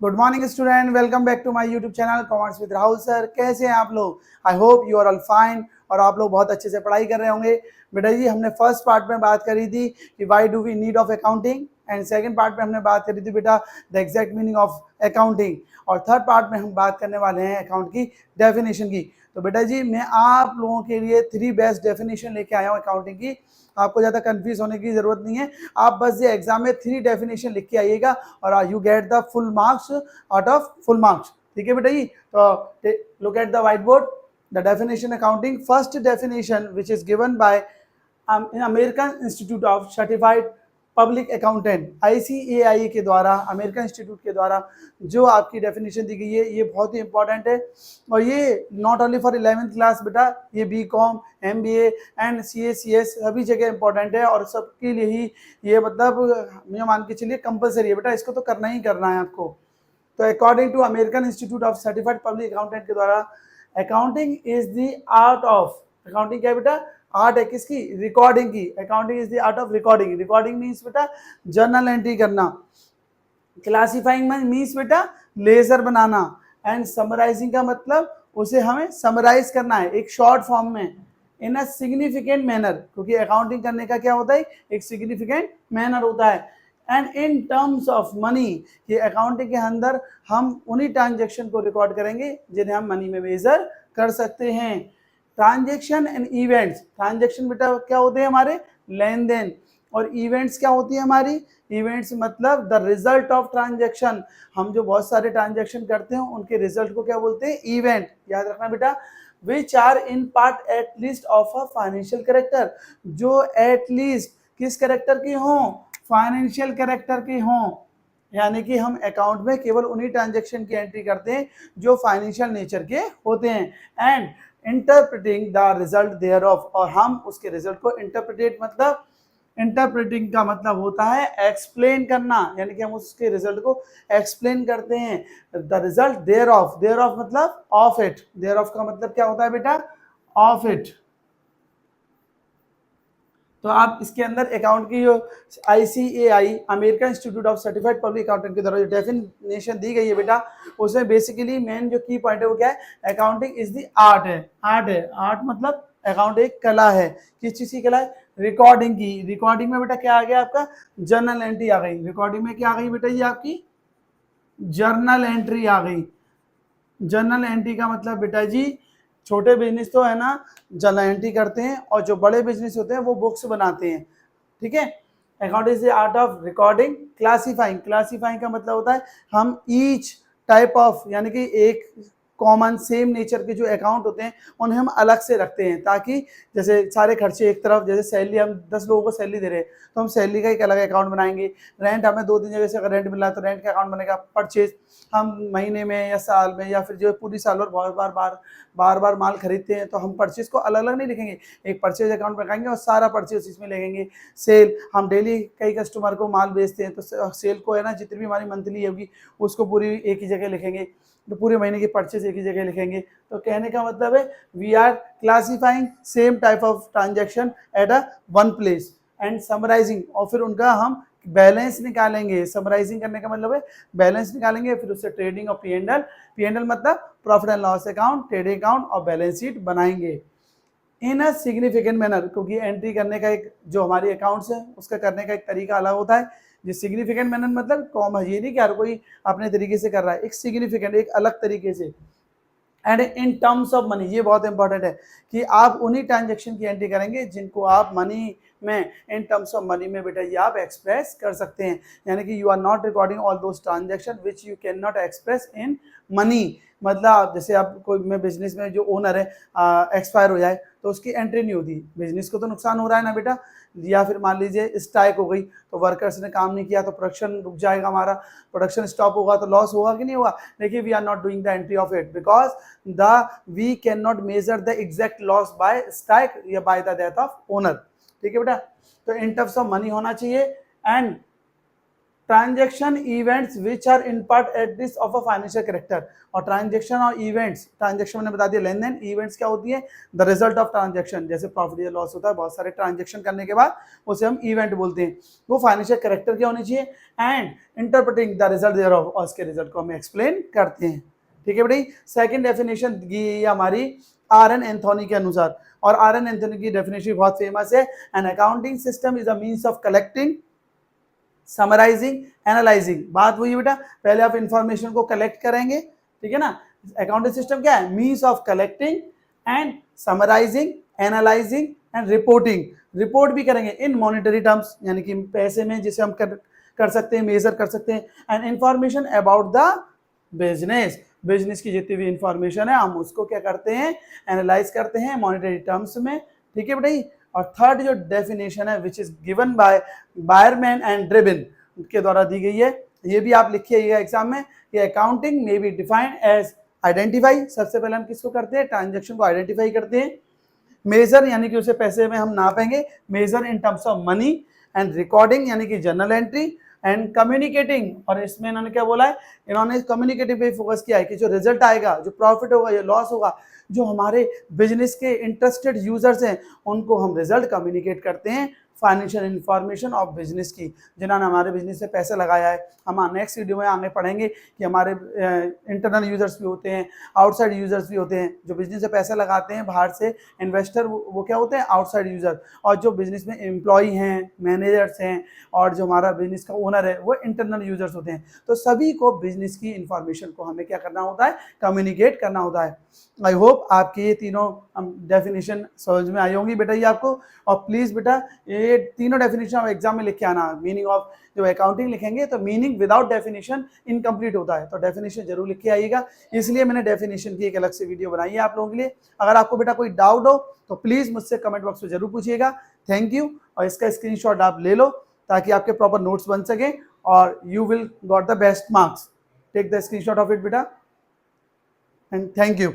Good morning student, welcome back to my YouTube channel commerce with Rahul sir. कैसे हैं आप लोग? I hope you are all fine और आप लोग बहुत अच्छे से पढ़ाई कर रहे होंगे। बेटा जी, हमने फर्स्ट पार्ट में बात करी थी कि why do we need of accounting, and second part में हमने बात करी थी बेटा the exact meaning of accounting, और थर्ड पार्ट में हम बात करने वाले हैं अकाउंट की डेफिनेशन की। तो बेटा जी, मैं आप लोगों के लिए 3 बेस्ट डेफिनेशन लेके आया हूँ अकाउंटिंग की। आपको ज़्यादा कंफ्यूज होने की ज़रूरत नहीं है। आप बस ये एग्जाम में 3 डेफिनेशन लिख के आइएगा और you get the full marks out of full marks. ठीक है बेटा जी, तो look at the white board, the definition accounting. First definition which is given bye American institute of certified public accountant, ICAI के द्वारा, अमेरिकन इंस्टीट्यूट के द्वारा जो आपकी डेफिनेशन दी गई है, ये बहुत ही इंपॉर्टेंट है। और ये not only for 11th class बेटा, ये BCom, MBA and CA CS सभी जगह इंपॉर्टेंट है और सबके लिए ही ये मतलब ये मान के चलिए कंपलसरी है बेटा, इसको तो करना ही करना है आपको। तो according to American institute of certified public accountant के द्वारा, accounting is the art of, accounting क्या है बेटा? आर्ट है किसकी? रिकॉर्डिंग की। Accounting is the art of recording. Recording means बेटा जर्नल एंट्री करना, क्लासिफाइंग मीन्स बेटा लेजर बनाना, एंड समराइजिंग का मतलब उसे हमें समराइज करना है एक शॉर्ट फॉर्म में इन अ सिग्निफिकेंट मैनर, क्योंकि अकाउंटिंग करने का क्या होता है? एक सिग्निफिकेंट मैनर होता है। And in terms of money, ये अकाउंटिंग के अंदर हम उन्हीं ट्रांजेक्शन को रिकॉर्ड करेंगे जिन्हें हम मनी में मेजर कर सकते हैं। ट्रांजेक्शन एंड इवेंट्स, ट्रांजेक्शन बेटा क्या होते हैं? हमारे लेन देन। और इवेंट्स क्या होती है हमारी? इवेंट्स मतलब द रिजल्ट ऑफ ट्रांजेक्शन। हम जो बहुत सारे ट्रांजेक्शन करते हैं उनके रिजल्ट को क्या बोलते हैं? इवेंट। याद रखना बेटा, which are in part at least of a financial character, जो एट लीस्ट किस कैरेक्टर की हों? फाइनेंशियल कैरेक्टर की हों। यानी कि हम अकाउंट में केवल उन्हीं ट्रांजेक्शन की एंट्री करते हैं जो फाइनेंशियल नेचर के होते हैं। And interpreting the result thereof, और हम उसके रिजल्ट को इंटरप्रेटेट, मतलब इंटरप्रेटिंग का मतलब होता है एक्सप्लेन करना, यानी कि हम उसके रिजल्ट को एक्सप्लेन करते हैं। The result thereof, thereof मतलब ऑफ इट, देयर ऑफ का मतलब क्या होता है बेटा? Of it. तो आप इसके अंदर अकाउंट की जो ICAI, American institute of certified public accountant के द्वारा जो डेफिनेशन दी गई है बेटा, उसमें बेसिकली मेन जो की पॉइंट है वो क्या है? अकाउंटिंग इज द आर्ट है। आर्ट है, आर्ट मतलब अकाउंट एक कला है। किस चीज की कला है? रिकॉर्डिंग की। रिकॉर्डिंग में बेटा क्या आ गया आपका? जर्नल एंट्री आ गई। रिकॉर्डिंग में क्या आ गई बेटा? ये आपकी जर्नल एंट्री आ गई। जर्नल एंट्री का मतलब बेटा जी, छोटे बिजनेस तो है ना जर्नल एंट्री करते हैं, और जो बड़े बिजनेस होते हैं वो बुक्स बनाते हैं। ठीक है। Accounting is the art of recording. Classifying, classifying का मतलब होता है हम ईच टाइप ऑफ, यानी कि एक कॉमन सेम नेचर के जो अकाउंट होते हैं उन्हें हम अलग से रखते हैं, ताकि जैसे सारे खर्चे एक तरफ, जैसे सैलरी, हम 10 लोगों को सैलरी दे रहे हैं तो हम सैलरी का एक अलग अकाउंट बनाएंगे। रेंट हमें 2-3 जगह से अगर रेंट मिला है तो रेंट का अकाउंट बनेगा। परचेज हम महीने में या साल में या फिर जो पूरी साल भर बार बार माल खरीदते हैं तो हम परचेज को अलग अलग नहीं लिखेंगे, एक परचेज अकाउंट बनाएंगे और सारा परचेज इसमें लिखेंगे। सेल, हम डेली कई कस्टमर को माल बेचते हैं तो सेल को है ना, जितनी भी हमारी मंथली होगी उसको पूरी एक ही जगह लिखेंगे, तो पूरे महीने की परचेज एक ही जगह लिखेंगे। तो कहने का मतलब है we are classifying same type of transaction at a one place and summarising, और फिर उनका हम बैलेंस निकालेंगे। समराइजिंग करने का मतलब है बैलेंस निकालेंगे, फिर उससे ट्रेडिंग और P&L, P&L मतलब profit and loss account, trading account और बैलेंस शीट बनाएंगे इन अ सिग्निफिकेंट मैनर, क्योंकि एंट्री करने का एक जो हमारी अकाउंट्स है उसका करने का एक तरीका अलग होता है। जो सिग्निफिकेंट मैनर मतलब कॉमन, ये नहीं कि हर कोई अपने तरीके से कर रहा है, एक सिग्निफिकेंट, एक अलग तरीके से। And in terms of money, ये बहुत इंपॉर्टेंट है कि आप उन्हीं ट्रांजेक्शन की एंट्री करेंगे जिनको आप मनी में, इन टर्म्स ऑफ मनी में बेटा ये आप एक्सप्रेस कर सकते हैं। यानी कि you are not recording all those transaction which you can not express in money. मतलब जैसे आप कोई में बिजनेस में जो ओनर है एक्सपायर हो जाए तो उसकी एंट्री नहीं होती, बिजनेस को तो नुकसान हो रहा है ना बेटा। या फिर मान लीजिए स्ट्राइक हो गई तो वर्कर्स ने काम नहीं किया तो प्रोडक्शन रुक जाएगा, हमारा प्रोडक्शन स्टॉप होगा तो लॉस होगा कि नहीं होगा। देखिए we are not doing the entry of it because we cannot measure the exact loss by strike या by the death of owner। ठीक है बेटा, तो इन टर्म्स ऑफ मनी होना चाहिए। And transaction events which are in part at this of a financial character. और transaction और events, transaction मैंने बता दिया लेन देन, इवेंट्स क्या होती है, द रिजल्ट ऑफ ट्रांजेक्शन, जैसे प्रॉफिट या लॉस होता है बहुत सारे ट्रांजेक्शन करने के बाद, उसे हम इवेंट बोलते हैं। वो फाइनेंशियल कैरेक्टर क्या होनी चाहिए, and interpreting the result thereof, और उसके रिजल्ट को हम एक्सप्लेन करते हैं। ठीक है बेटी। सेकंड डेफिनेशन दी है हमारी आर.एन. एंथोनी के अनुसार, और आर.एन. एंथोनी की डेफिनेशन बहुत फेमस है। An accounting system is a means of collecting, summarising, analysing. बात वही बेटा, पहले आप इंफॉर्मेशन को कलेक्ट करेंगे, ठीक है ना। अकाउंटिंग सिस्टम क्या है, means of collecting and summarising, analysing and reporting. Report भी करेंगे इन मॉनेटरी टर्म्स, यानी कि पैसे में, जिसे हम कर सकते हैं, मेजर कर सकते हैं। And information about the business, business की जितनी भी इंफॉर्मेशन है हम उसको क्या करते हैं, एनालाइज करते हैं मॉनेटरी टर्म्स में। ठीक है बेटा। और थर्ड जो डेफिनेशन है which is given by Bierman and Drebin के द्वारा दी गई है, ये भी आप लिखिएगा एग्जाम में, कि अकाउंटिंग में बी डिफाइंड एज आइडेंटिफाई, सबसे पहले हम किसको करते हैं, ट्रांजेक्शन को आइडेंटिफाई करते हैं। मेजर यानी कि उसे पैसे में हम नापेंगे, measure in terms of money. And recording यानी कि जर्नल एंट्री। एंड कम्युनिकेटिंग, और इसमें इन्होंने क्या बोला है, इन्होंने कम्युनिकेटिव पे फोकस किया है कि जो रिजल्ट आएगा, जो प्रॉफिट होगा या लॉस होगा, जो हमारे बिजनेस के इंटरेस्टेड यूजर्स हैं उनको हम रिजल्ट कम्युनिकेट करते हैं, फाइनेंशियल इंफॉर्मेशन ऑफ बिजनेस की, जिन्होंने हमारे बिजनेस में पैसे लगाया है। हम नेक्स्ट वीडियो में आगे पढ़ेंगे कि हमारे इंटरनल यूजर्स भी होते हैं, आउटसाइड यूजर्स भी होते हैं। जो बिजनेस में पैसे लगाते हैं बाहर से इन्वेस्टर, वो क्या होते हैं, आउटसाइड यूजर। और जो बिजनेस में एम्प्लॉय हैं, मैनेजर्स हैं, और जो हमारा बिजनेस का ओनर है, वो इंटरनल यूजर्स होते हैं। तो सभी को बिजनेस की इंफॉर्मेशन को हमें क्या करना होता है, कम्युनिकेट करना होता है। आई होप आपकी ये तीनों डेफिनेशन समझ में आई होंगी बेटा ये आपको। और प्लीज़ बेटा ये तीनों डेफिनेशन आप एग्जाम में लिख के आना। मीनिंग ऑफ, जब अकाउंटिंग लिखेंगे तो मीनिंग विदाउट डेफिनेशन इनकम्प्लीट होता है, तो डेफिनेशन जरूर लिख के आइएगा। इसलिए मैंने डेफिनेशन की एक अलग से वीडियो बनाई है आप लोगों के लिए। अगर आपको बेटा कोई डाउट हो तो प्लीज़ मुझसे कमेंट बॉक्स में जरूर पूछिएगा। Thank you. और इसका स्क्रीनशॉट आप ले लो ताकि आपके प्रॉपर नोट्स बन सके और you will got the best marks. Take the screenshot of it बेटा, एंड थैंक यू।